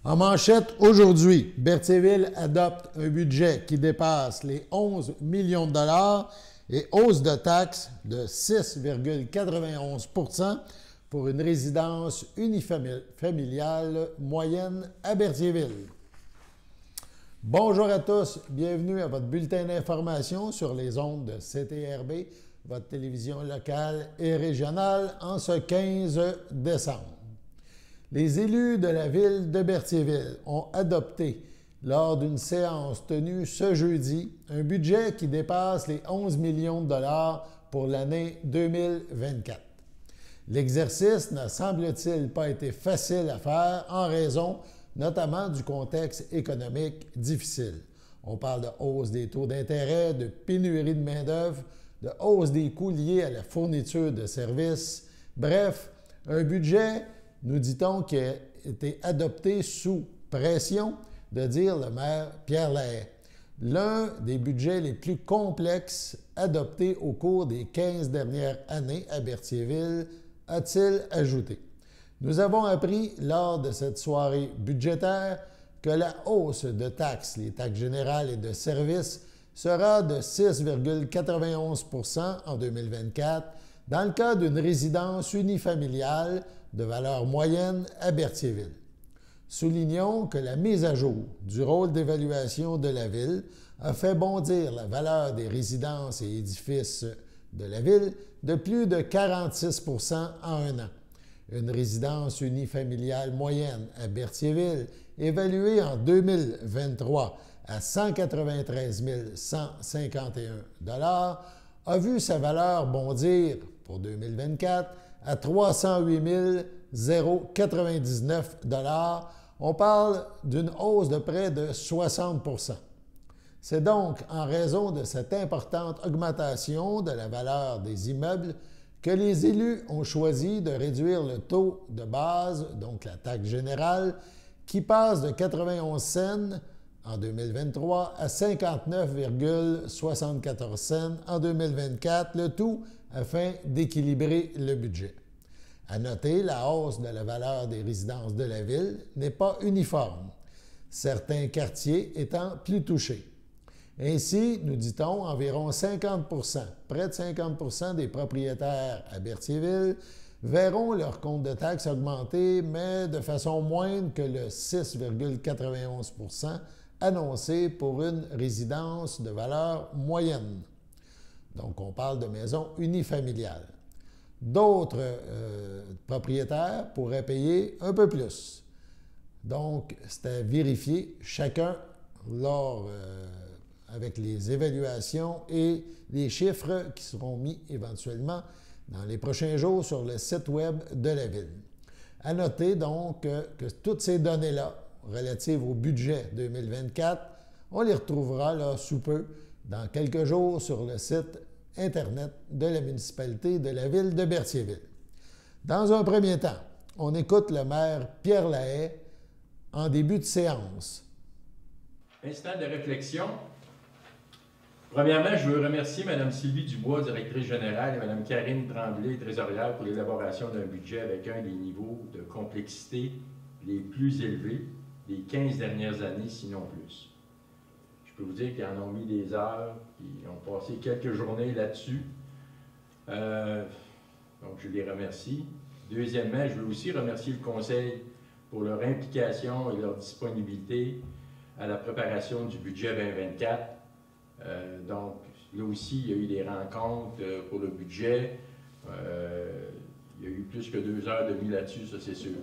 En manchette aujourd'hui, Berthierville adopte un budget qui dépasse les 11 millions de dollars et hausse de taxes de 6,91 % pour une résidence unifamiliale moyenne à Berthierville. Bonjour à tous, bienvenue à votre bulletin d'information sur les ondes de CTRB, votre télévision locale et régionale, en ce 15 décembre. Les élus de la ville de Berthierville ont adopté, lors d'une séance tenue ce jeudi, un budget qui dépasse les 11 millions de dollars pour l'année 2024. L'exercice n'a, semble-t-il, pas été facile à faire en raison notamment du contexte économique difficile. On parle de hausse des taux d'intérêt, de pénurie de main-d'œuvre, de hausse des coûts liés à la fourniture de services. Bref, un budget, nous dit-on, qui a été adopté sous pression, de dire le maire Pierre Lahaye. L'un des budgets les plus complexes adoptés au cours des 15 dernières années à Berthierville, a-t-il ajouté. Nous avons appris lors de cette soirée budgétaire que la hausse de taxes, les taxes générales et de services, sera de 6,91 % en 2024 dans le cas d'une résidence unifamiliale de valeur moyenne à Berthierville. Soulignons que la mise à jour du rôle d'évaluation de la ville a fait bondir la valeur des résidences et édifices de la ville de plus de 46 % en un an. Une résidence unifamiliale moyenne à Berthierville, évaluée en 2023 à 193 151 $, a vu sa valeur bondir pour 2024 à 308 099 $. On parle d'une hausse de près de 60 %. C'est donc en raison de cette importante augmentation de la valeur des immeubles que les élus ont choisi de réduire le taux de base, donc la taxe générale, qui passe de 91 cents en 2023 à 59,74 cents en 2024, le tout afin d'équilibrer le budget. À noter, la hausse de la valeur des résidences de la ville n'est pas uniforme, certains quartiers étant plus touchés. Ainsi, nous dit-on, environ 50 %, près de 50 % des propriétaires à Berthierville verront leur compte de taxes augmenter, mais de façon moindre que le 6,91 % annoncé pour une résidence de valeur moyenne. Donc, on parle de maisons unifamiliales. D'autres propriétaires pourraient payer un peu plus. Donc, c'est à vérifier chacun avec les évaluations et les chiffres qui seront mis éventuellement dans les prochains jours sur le site web de la ville. À noter donc que toutes ces données-là relatives au budget 2024, on les retrouvera là sous peu, dans quelques jours, sur le site Internet de la municipalité de la ville de Berthierville. Dans un premier temps, on écoute le maire Pierre Lahaye en début de séance. Instant de réflexion. Premièrement, je veux remercier Mme Sylvie Dubois, directrice générale, et Mme Karine Tremblay, trésorière, pour l'élaboration d'un budget avec un des niveaux de complexité les plus élevés des 15 dernières années, sinon plus. Je peux vous dire qu'ils en ont mis des heures, ils ont passé quelques journées là-dessus. Donc, je les remercie. Deuxièmement, je veux aussi remercier le Conseil pour leur implication et leur disponibilité à la préparation du budget 2024. Donc, là aussi, il y a eu des rencontres pour le budget. Il y a eu plus que 2 heures de nuit là-dessus, ça c'est sûr.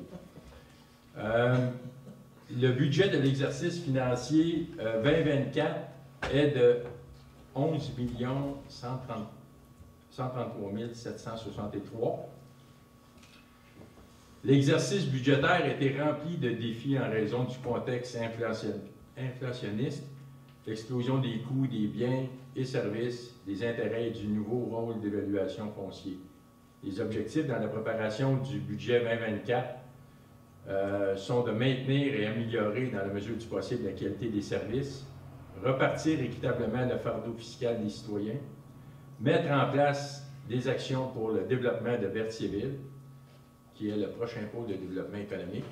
Le budget de l'exercice financier 2024 est de 11 133 763. L'exercice budgétaire a été rempli de défis en raison du contexte inflationniste, l'explosion des coûts des biens et services, des intérêts et du nouveau rôle d'évaluation foncier. Les objectifs dans la préparation du budget 2024 sont de maintenir et améliorer dans la mesure du possible la qualité des services, repartir équitablement le fardeau fiscal des citoyens, mettre en place des actions pour le développement de Berthierville, qui est le prochain pôle de développement économique,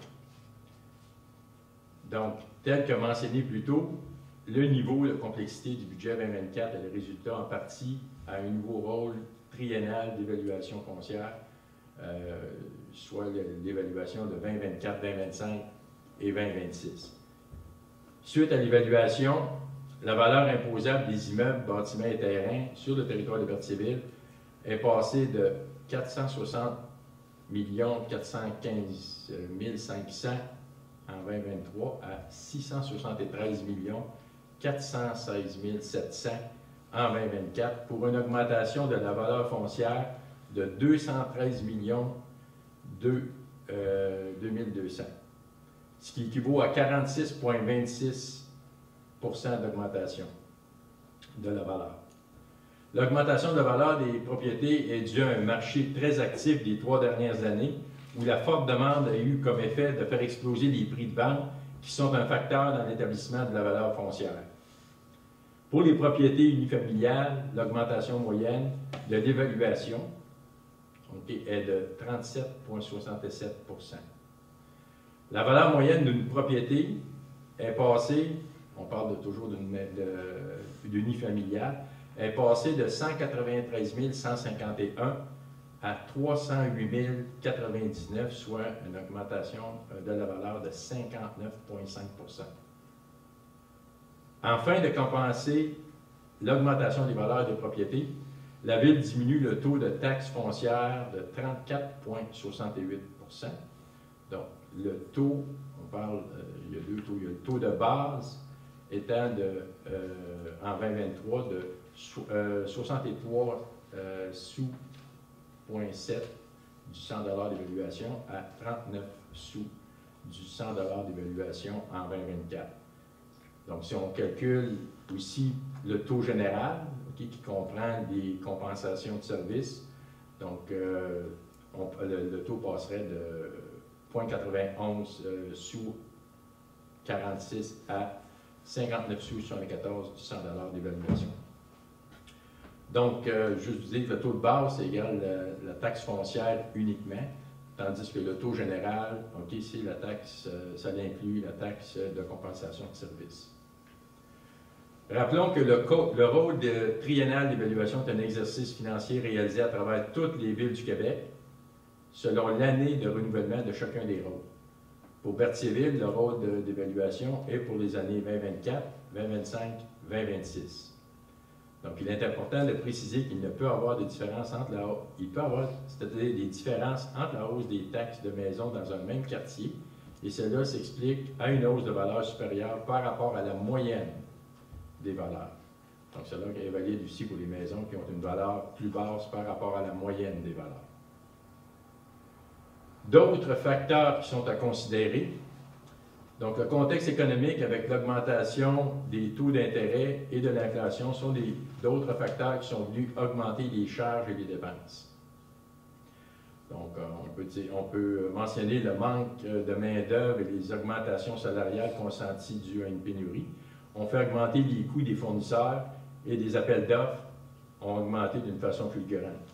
Donc, tel que mentionné plus tôt, le niveau de complexité du budget 2024 est le résultat en partie à un nouveau rôle triennal d'évaluation foncière, soit l'évaluation de 2024, 2025 et 2026. Suite à l'évaluation, la valeur imposable des immeubles, bâtiments et terrains sur le territoire de Berthierville est passée de 460 415 500 en 2023 à 673 416 700 en 2024 pour une augmentation de la valeur foncière de 213 2200, ce qui équivaut à 46,26 % d'augmentation de la valeur. L'augmentation de la valeur des propriétés est due à un marché très actif des 3 dernières années où la forte demande a eu comme effet de faire exploser les prix de vente qui sont un facteur dans l'établissement de la valeur foncière. Pour les propriétés unifamiliales, l'augmentation moyenne de l'évaluation est de 37,67 %. La valeur moyenne d'une propriété est passée, on parle toujours d'unifamiliale, est passée de 193 151 à 308 099, soit une augmentation de la valeur de 59,5 %. Afin de compenser l'augmentation des valeurs des propriétés, la Ville diminue le taux de taxe foncière de 34,68 %. Donc, le taux, il y a deux taux. Il y a le taux de base étant en 2023 de 63 sous 0,7 du 100 $ d'évaluation à 39 sous du 100 $ d'évaluation en 2024. Donc, si on calcule aussi le taux général, qui comprend des compensations de services, donc le taux passerait de 0,91 sous 46 à 59 sous 74 du 100 $ d'évaluation. Donc, juste vous dire que le taux de base, c'est égal à la taxe foncière uniquement, tandis que le taux général, c'est la taxe, ça inclut la taxe de compensation de services. Rappelons que le rôle de triennal d'évaluation est un exercice financier réalisé à travers toutes les villes du Québec, selon l'année de renouvellement de chacun des rôles. Pour Berthierville, le rôle d'évaluation est pour les années 2024, 2025, 2026. Donc, il est important de préciser qu'il ne peut y avoir de différence entre c'est-à-dire des différences entre la hausse des taxes de maison dans un même quartier, et cela s'explique à une hausse de valeur supérieure par rapport à la moyenne des valeurs. Donc, cela est valide aussi pour les maisons qui ont une valeur plus basse par rapport à la moyenne des valeurs. D'autres facteurs qui sont à considérer. Donc, le contexte économique avec l'augmentation des taux d'intérêt et de l'inflation sont d'autres facteurs qui sont venus augmenter les charges et les dépenses. Donc, on peut mentionner le manque de main-d'œuvre et les augmentations salariales consenties dues à une pénurie. On fait augmenter les coûts des fournisseurs et des appels d'offres ont augmenté d'une façon fulgurante.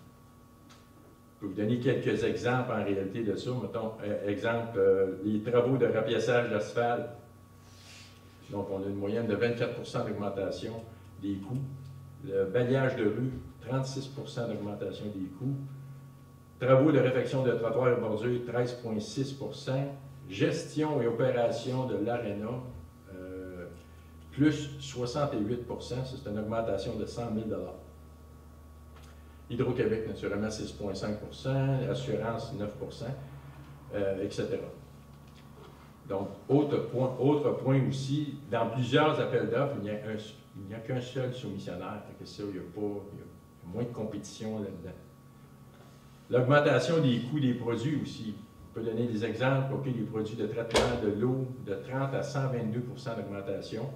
Je peux vous donner quelques exemples en réalité de ça. Mettons, exemple, les travaux de rapiessage d'asphalte. Donc, on a une moyenne de 24 % d'augmentation des coûts. Le balayage de rue, 36 % d'augmentation des coûts. Travaux de réfection de trottoirs et bordures, 13,6 %. Gestion et opération de l'aréna, plus 68 %. C'est une augmentation de 100 000 $. Hydro-Québec, naturellement, 6,5 %, assurance, 9 %, etc. Donc, autre point aussi, dans plusieurs appels d'offres, il n'y a qu'un seul soumissionnaire. Fait que ça, il y a moins de compétition là-dedans. L'augmentation des coûts des produits aussi. On peut donner des exemples. Les produits de traitement de l'eau, de 30 à 122 % d'augmentation.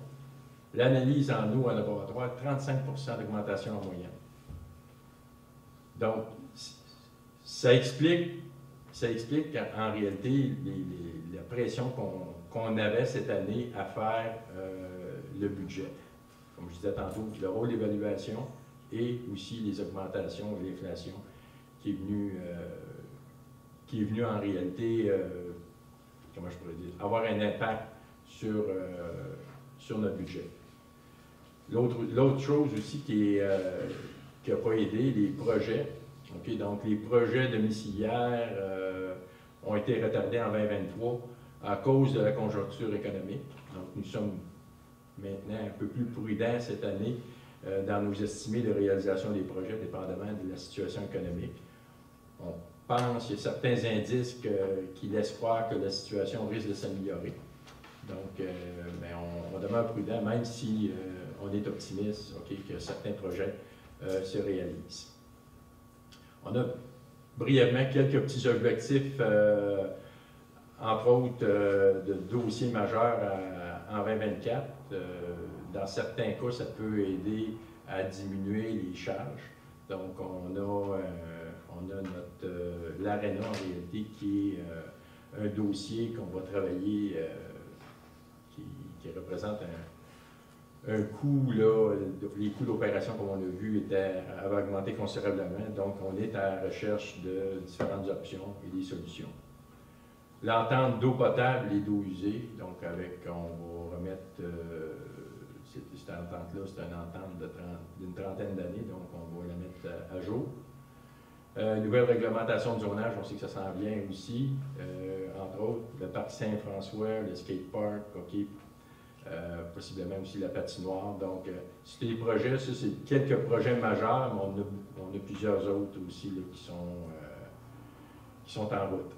L'analyse en eau en laboratoire, 35 % d'augmentation en moyenne. Donc, ça explique qu'en réalité, la pression qu'on avait cette année à faire le budget. Comme je disais tantôt, le rôle d'évaluation et aussi les augmentations et l'inflation qui est venu en réalité, comment je pourrais dire, avoir un impact sur notre budget. L'autre chose aussi qui n'a pas aidé, les projets. Okay, donc, les projets domiciliaires ont été retardés en 2023 à cause de la conjoncture économique. Donc, nous sommes maintenant un peu plus prudents cette année dans nos estimés de réalisation des projets, dépendamment de la situation économique. On pense qu'il y a certains indices qui laissent croire que la situation risque de s'améliorer. Donc, on demeure prudent, même si on est optimiste que certains projets se réalisent. On a brièvement quelques petits objectifs, entre autres de dossiers majeurs en 2024. Dans certains cas, ça peut aider à diminuer les charges. Donc, on a l'ARENA en réalité qui est un dossier qu'on va travailler qui représente un coût, là, les coûts d'opération, comme on l'a vu, avaient augmenté considérablement. Donc, on est à la recherche de différentes options et des solutions. L'entente d'eau potable et d'eau usée, donc on va remettre, cette entente-là, c'est une entente d'une trentaine d'années, donc on va la mettre à jour. Nouvelle réglementation de zonage, on sait que ça s'en vient aussi, entre autres, le parc Saint-François, le skatepark, possiblement aussi la patinoire. Donc, c'est des projets, ça c'est quelques projets majeurs, mais on a plusieurs autres aussi là, qui sont en route.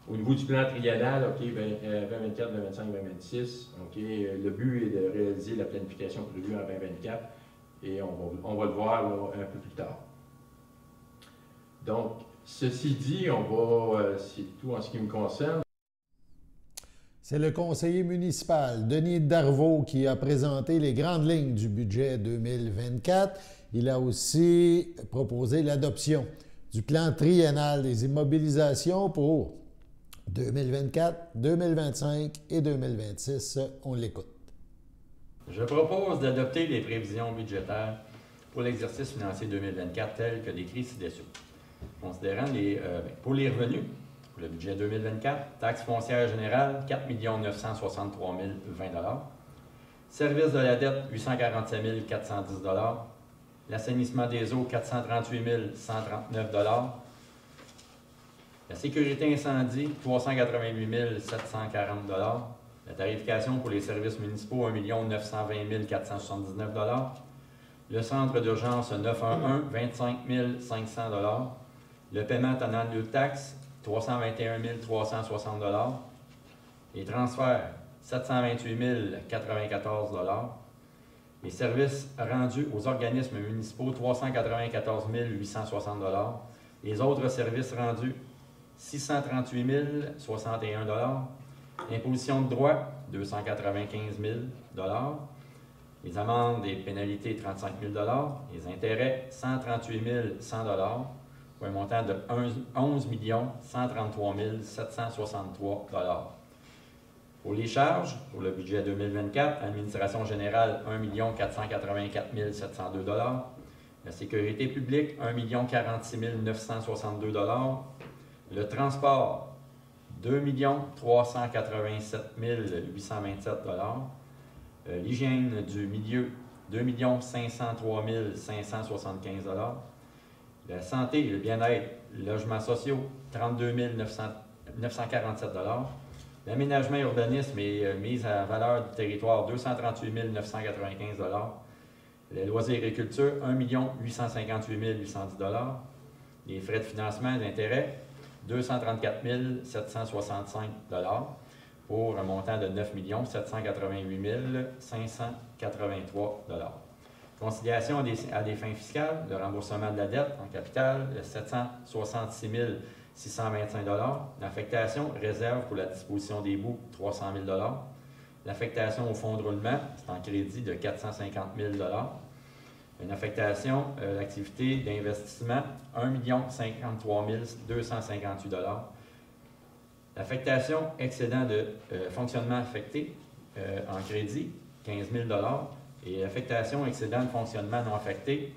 Au niveau du plan triennal, 2024, 2025, 2026, le but est de réaliser la planification prévue en 2024 et on va le voir là, un peu plus tard. Donc, ceci dit, c'est tout en ce qui me concerne. C'est le conseiller municipal, Denis Darvaux, qui a présenté les grandes lignes du budget 2024. Il a aussi proposé l'adoption du plan triennal des immobilisations pour 2024, 2025 et 2026. On l'écoute. Je propose d'adopter les prévisions budgétaires pour l'exercice financier 2024 telles que décrites ci-dessous. Considérant pour les revenus, pour le budget 2024, taxe foncière générale, 4 963 020 $. Service de la dette, 847 410 $. L'assainissement des eaux, 438 139 $. La sécurité incendie, 388 740 $. La tarification pour les services municipaux, 1 920 479 $. Le centre d'urgence 911, 25 500 $. Le paiement tenant lieu de taxe, 321 360 $. Les transferts, 728 094 $. Les services rendus aux organismes municipaux, 394 860 $. Les autres services rendus, 638 061 $. Imposition de droit, 295 000 $. Les amendes et pénalités, 35 000 $. Les intérêts, 138 100 $. Pour un montant de 11 133 763 $. Pour les charges, pour le budget 2024, administration générale, 1 484 702 $. La sécurité publique, 1 046 962 $. Le transport, 2 387 827 $. L'hygiène du milieu, 2 503 575 $. La santé et le bien-être, logements sociaux, 32 947 $. L'aménagement, urbanisme et mise à valeur du territoire, 238 995 $. Les loisirs et culture, 1 858 810 $. Les frais de financement et d'intérêt, 234 765 $. Pour un montant de 9 788 583 $. Conciliation à des fins fiscales, le remboursement de la dette en capital, 766 625 $. L'affectation réserve pour la disposition des boues, 300 000 $. L'affectation au fonds de roulement, c'est en crédit de 450 000 $. Une affectation d'activité d'investissement, 1 053 258 $. L'affectation excédent de fonctionnement affecté en crédit, 15 000 $. Et l'affectation excédent de fonctionnement non affecté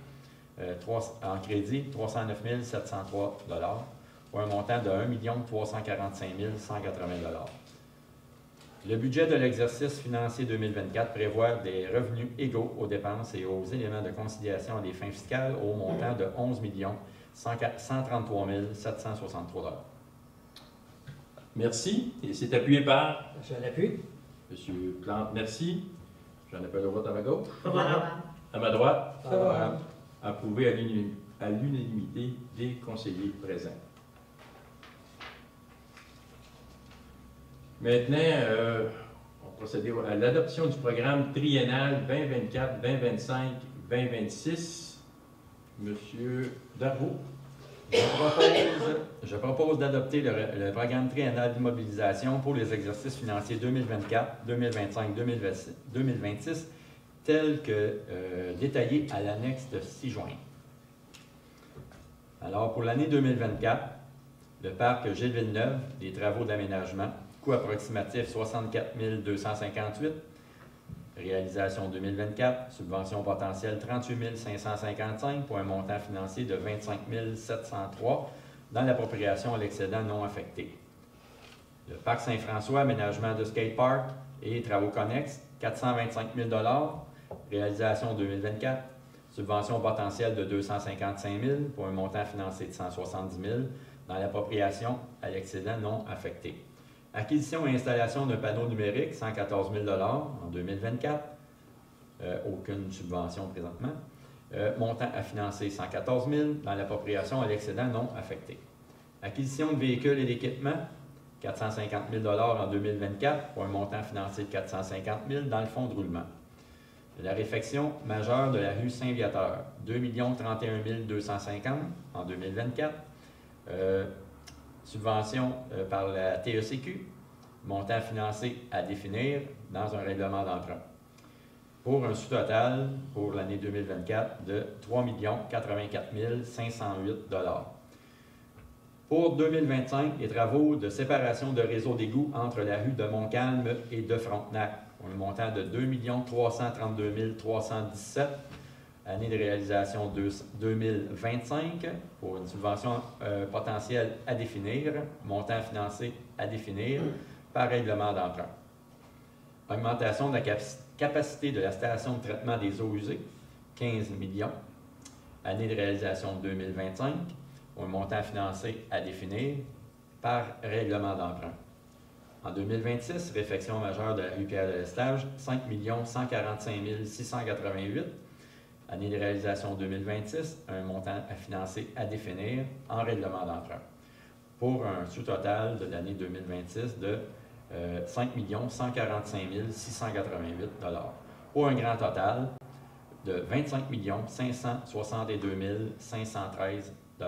en crédit, 309 703 $. Pour un montant de 1 345 180 $. Le budget de l'exercice financier 2024 prévoit des revenus égaux aux dépenses et aux éléments de conciliation à des fins fiscales au montant de 11 133 763 $. Merci. Et c'est appuyé par Je l'appuie. M. Plante. Merci. J'en appelle au vote à ma gauche. Favorable. À ma droite. Favorable. Approuvé à l'unanimité des conseillers présents. Maintenant, on va procéder à l'adoption du programme triennal 2024, 2025, 2026. Monsieur Darvaux. Je propose d'adopter le programme triennal d'immobilisation pour les exercices financiers 2024, 2025, 2026, tel que détaillé à l'annexe de 6 juin. Alors, pour l'année 2024, le parc Gilles Villeneuve, des travaux d'aménagement, coût approximatif 64 258. Réalisation 2024, subvention potentielle 38 555 pour un montant financier de 25 703 dans l'appropriation à l'excédent non affecté. Le parc Saint-François, aménagement de skatepark et travaux connexes, 425 000 réalisation 2024, subvention potentielle de 255 000 pour un montant financier de 170 000 dans l'appropriation à l'excédent non affecté. Acquisition et installation d'un panneau numérique, 114 000 en 2024. Aucune subvention présentement. Montant à financer, 114 000 dans l'appropriation à l'excédent non affecté. Acquisition de véhicules et d'équipements, 450 000 en 2024 pour un montant financier de 450 000 dans le fonds de roulement. La réfection majeure de la rue Saint-Viateur, 2 31 250 en 2024. Subvention par la TECQ, montant financé à définir dans un règlement d'emprunt. Pour un sous-total pour l'année 2024 de 3 84 508 $. Pour 2025, les travaux de séparation de réseau d'égouts entre la rue de Montcalm et de Frontenac, pour un montant de 2 332 317 $. Année de réalisation 2025 pour une subvention potentielle à définir, montant financé à définir par règlement d'emprunt. Augmentation de la capacité de la station de traitement des eaux usées, 15 millions. Année de réalisation 2025 pour un montant financé à définir par règlement d'emprunt. En 2026, réfection majeure de la rue Pierre-de-l'Estage, 5 145 688. Année de réalisation 2026, un montant à financer à définir en règlement d'emprunt. Pour un sous-total de l'année 2026 de 5 145 688 $. Pour un grand total de 25 562 513 $.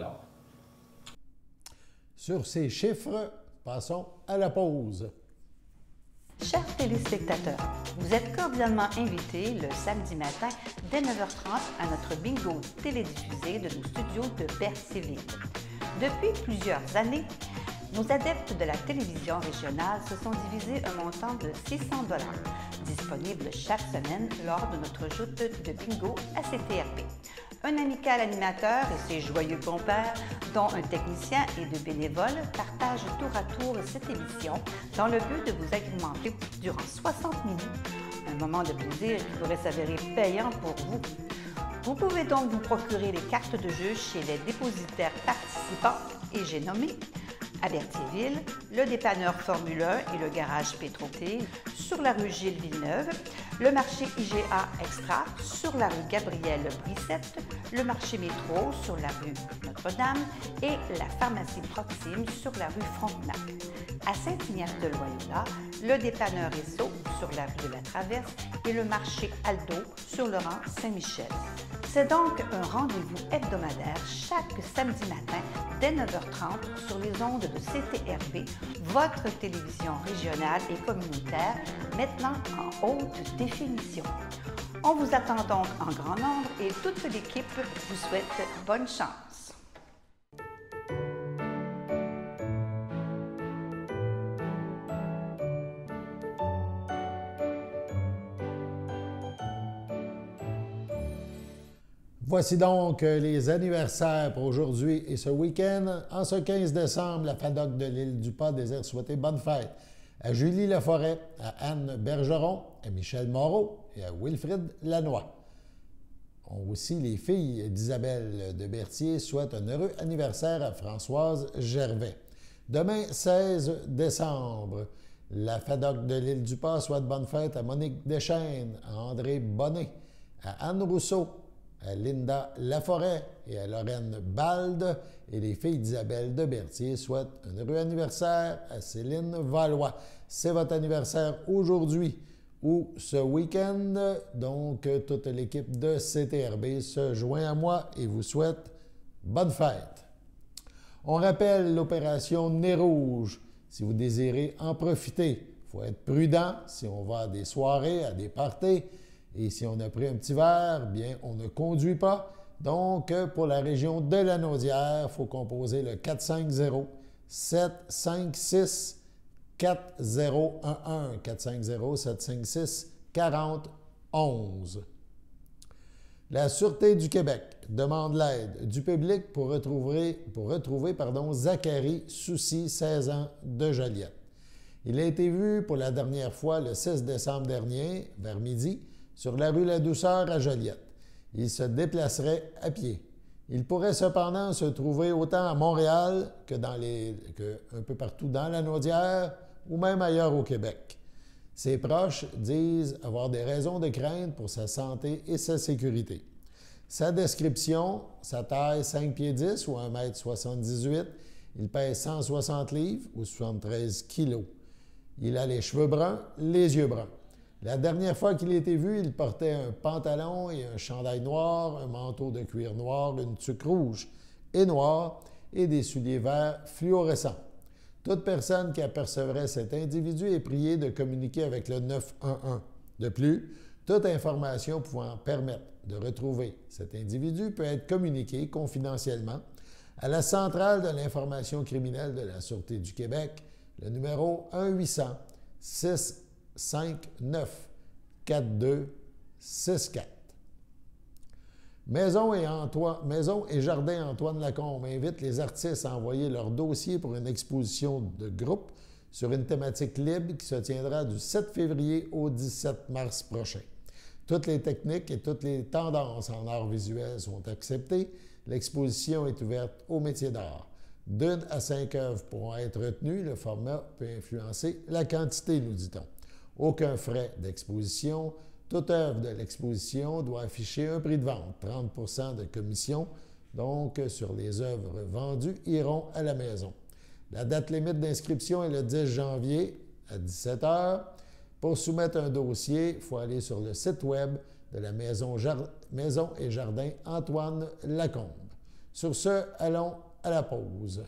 Sur ces chiffres, passons à la pause. Chers téléspectateurs, vous êtes cordialement invités le samedi matin dès 9h30 à notre bingo télédiffusé de nos studios de Berthierville. Depuis plusieurs années, nos adeptes de la télévision régionale se sont divisés un montant de 600 $, disponible chaque semaine lors de notre joute de bingo à CTRP. Un amical animateur et ses joyeux compères, dont un technicien et deux bénévoles, partagent tour à tour cette émission dans le but de vous agrémenter durant 60 minutes. Un moment de plaisir qui pourrait s'avérer payant pour vous. Vous pouvez donc vous procurer les cartes de jeu chez les dépositaires participants et j'ai nommé à Berthierville, le dépanneur Formule 1 et le garage Pétroté sur la rue Gilles Villeneuve, le marché IGA Extra sur la rue Gabrielle Brissette, le marché Métro sur la rue Notre-Dame et la pharmacie Proxime sur la rue Frontenac. À Saint-Ignace-de-Loyola, le dépanneur Esso sur la rue de la Traverse et le marché Aldo sur le rang Saint-Michel. C'est donc un rendez-vous hebdomadaire chaque samedi matin dès 9h30 sur les ondes de CTRP, votre télévision régionale et communautaire, maintenant en haute définition. On vous attend donc en grand nombre et toute l'équipe vous souhaite bonne chance. Voici donc les anniversaires pour aujourd'hui et ce week-end. En ce 15 décembre, la FADOC de l'île du Pas désire souhaiter bonne fête à Julie Laforêt, à Anne Bergeron, à Michel Moreau et à Wilfrid Lanois. Aussi, les filles d'Isabelle de Berthier souhaitent un heureux anniversaire à Françoise Gervais. Demain, 16 décembre, la FADOC de l'Île-du-Pas souhaite bonne fête à Monique Deschênes, à André Bonnet, à Anne Rousseau, à Linda Laforêt et à Lorraine Balde. Et les filles d'Isabelle de Berthier souhaitent un heureux anniversaire à Céline Valois. C'est votre anniversaire aujourd'hui ou ce week-end. Donc, toute l'équipe de CTRB se joint à moi et vous souhaite bonne fête. On rappelle l'opération Nez Rouge. Si vous désirez en profiter, il faut être prudent si on va à des soirées, à des parties. Et si on a pris un petit verre, bien, on ne conduit pas. Donc, pour la région de la Naudière, il faut composer le 450-756-4011. 450-756-4011. La Sûreté du Québec demande l'aide du public pour retrouver Zachary Soucy, 16 ans, de Joliette. Il a été vu pour la dernière fois le 6 décembre dernier, vers midi, sur la rue La Douceur à Joliette. Il se déplacerait à pied. Il pourrait cependant se trouver autant à Montréal que un peu partout dans la Naudière ou même ailleurs au Québec. Ses proches disent avoir des raisons de crainte pour sa santé et sa sécurité. Sa description, sa taille 5 pieds 10 ou 1,78 m, il pèse 160 livres ou 73 kilos. Il a les cheveux bruns, les yeux bruns. La dernière fois qu'il a été vu, il portait un pantalon et un chandail noir, un manteau de cuir noir, une tuque rouge et noire et des souliers verts fluorescents. Toute personne qui apercevrait cet individu est priée de communiquer avec le 911. De plus, toute information pouvant permettre de retrouver cet individu peut être communiquée confidentiellement à la Centrale de l'information criminelle de la Sûreté du Québec, le numéro 1-800-659-4264. Maison et Jardin Antoine Lacombe invite les artistes à envoyer leur dossier pour une exposition de groupe sur une thématique libre qui se tiendra du 7 février au 17 mars prochain. Toutes les techniques et toutes les tendances en art visuel sont acceptées. L'exposition est ouverte aux métiers d'art. D'1 à 5 œuvres pourront être retenues. Le format peut influencer la quantité, nous dit-on. Aucun frais d'exposition. Toute œuvre de l'exposition doit afficher un prix de vente, 30 % de commission, donc sur les œuvres vendues iront à la maison. La date limite d'inscription est le 10 janvier à 17 h. Pour soumettre un dossier, il faut aller sur le site web de la Maison et Jardin Antoine Lacombe. Sur ce, allons à la pause.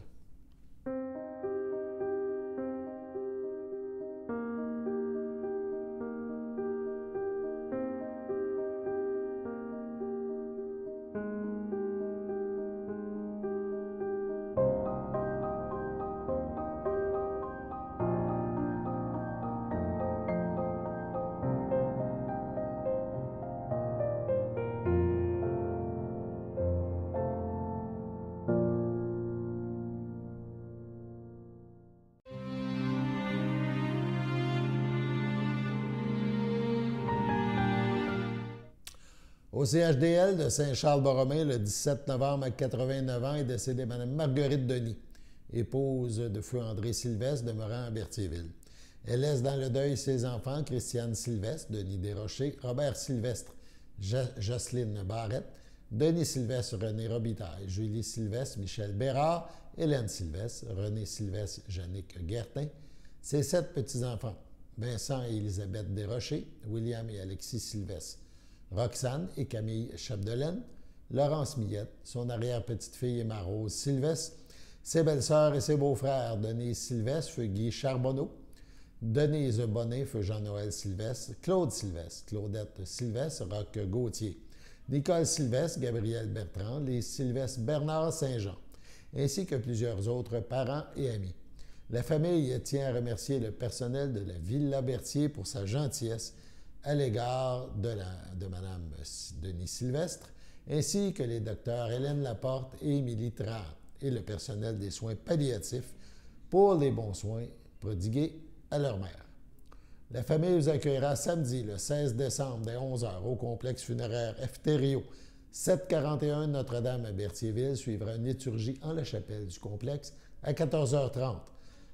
Au CHDL de Saint-Charles-Borromée, le 17 novembre à 89 ans, est décédée Mme Marguerite Denis, épouse de feu André Sylvestre, demeurant à Berthierville. Elle laisse dans le deuil ses enfants, Christiane Sylvestre, Denis Desrochers, Robert Sylvestre, Jocelyne Barrette, Denis Sylvestre, René Robitaille, Julie Sylvestre, Michel Bérard, Hélène Sylvestre, René Sylvestre, Jannick Guertin, ses 7 petits-enfants, Vincent et Élisabeth Desrochers, William et Alexis Sylvestre, Roxane et Camille Chapdelaine, Laurence Millette, son arrière-petite-fille Emma Rose Sylvestre, ses belles-sœurs et ses beaux-frères Denise Sylvestre, feu Guy Charbonneau, Denise Bonnet, feu Jean-Noël Sylvestre, Claude Sylvestre, Claudette Sylvestre, Roch Gauthier, Nicole Sylvestre, Gabriel Bertrand, les Sylvestre Bernard Saint-Jean, ainsi que plusieurs autres parents et amis. La famille tient à remercier le personnel de la Villa Berthier pour sa gentillesse à l'égard de Mme Denis Sylvestre, ainsi que les docteurs Hélène Laporte et Émilie Trard, et le personnel des soins palliatifs pour les bons soins prodigués à leur mère. La famille vous accueillera samedi, le 16 décembre, dès 11h, au complexe funéraire Efterio, 741 Notre-Dame à Berthierville. Suivra une liturgie en la chapelle du complexe à 14h30.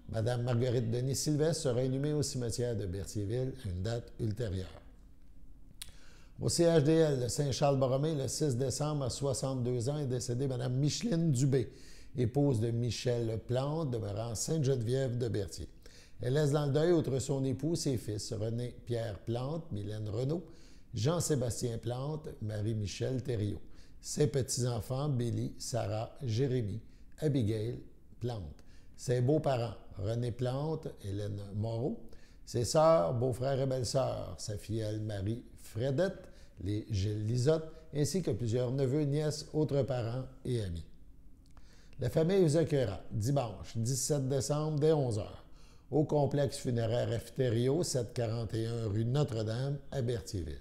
Madame Marguerite Denis-Sylvestre sera inhumée au cimetière de Berthierville à une date ultérieure. Au CHDL de Saint-Charles-Borromée, le 6 décembre, à 62 ans, est décédée Mme Micheline Dubé, épouse de Michel Plante, demeurant Sainte-Geneviève de Berthier. Elle laisse dans le deuil, outre son époux, ses fils René-Pierre Plante, Mylène Renaud, Jean-Sébastien Plante, Marie-Michel Thériault. Ses petits-enfants, Billy, Sarah, Jérémie, Abigail Plante. Ses beaux-parents, René Plante, Hélène Moreau. Ses sœurs, beaux-frères et belles-sœurs, sa filleule Marie Fredette, les Gilles Lisotte, ainsi que plusieurs neveux, nièces, autres parents et amis. La famille vous accueillera dimanche 17 décembre dès 11h au complexe funéraire Efterio, 741 rue Notre-Dame à Berthierville.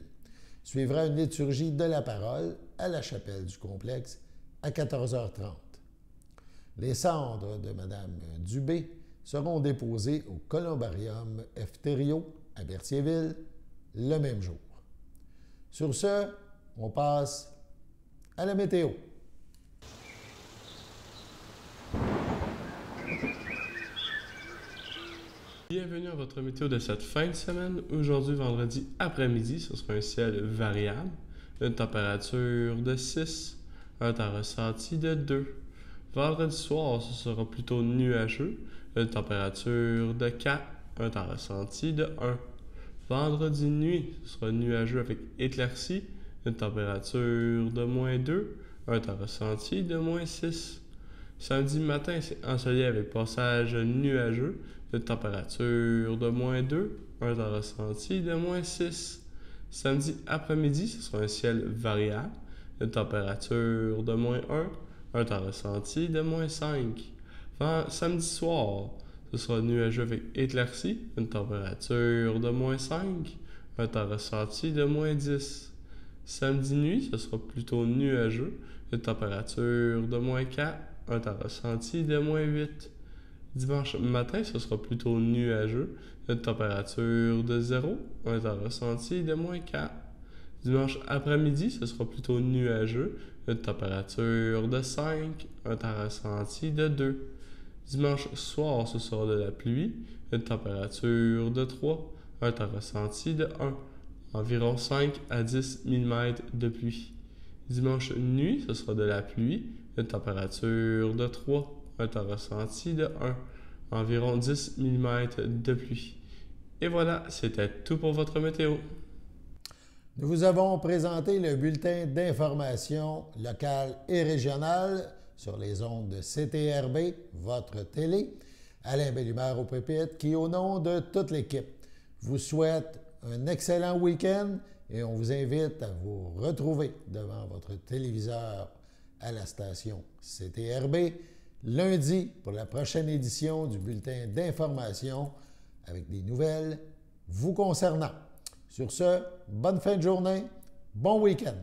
Suivra une liturgie de la parole à la chapelle du complexe à 14h30. Les cendres de Mme Dubé seront déposées au columbarium Efterio à Berthierville le même jour. Sur ce, on passe à la météo. Bienvenue à votre météo de cette fin de semaine. Aujourd'hui, vendredi après-midi, ce sera un ciel variable, une température de 6, un temps ressenti de 2. Vendredi soir, ce sera plutôt nuageux, une température de 4, un temps ressenti de 1. Vendredi nuit, ce sera nuageux avec éclaircies, une température de -2, un temps ressenti de -6. Samedi matin, c'est ensoleillé avec passage nuageux, une température de -2, un temps ressenti de -6. Samedi après-midi, ce sera un ciel variable, une température de -1, un temps ressenti de -5. Samedi soir, ce sera nuageux avec éclaircies, une température de -5, un temps ressenti de -10. Samedi nuit, ce sera plutôt nuageux, une température de -4, un temps ressenti de -8. Dimanche matin, ce sera plutôt nuageux, une température de 0, un temps ressenti de -4. Dimanche après-midi, ce sera plutôt nuageux, une température de 5, un temps ressenti de 2. Dimanche soir, ce sera de la pluie, une température de 3, un temps ressenti de 1, environ 5 à 10 mm de pluie. Dimanche nuit, ce sera de la pluie, une température de 3, un temps ressenti de 1, environ 10 mm de pluie. Et voilà, c'était tout pour votre météo. Nous vous avons présenté le bulletin d'information locale et régionale sur les ondes de CTRB, votre télé. Alain Bellumeur au pupitre qui, au nom de toute l'équipe, vous souhaite un excellent week-end et on vous invite à vous retrouver devant votre téléviseur à la station CTRB lundi pour la prochaine édition du bulletin d'information avec des nouvelles vous concernant. Sur ce, bonne fin de journée, bon week-end.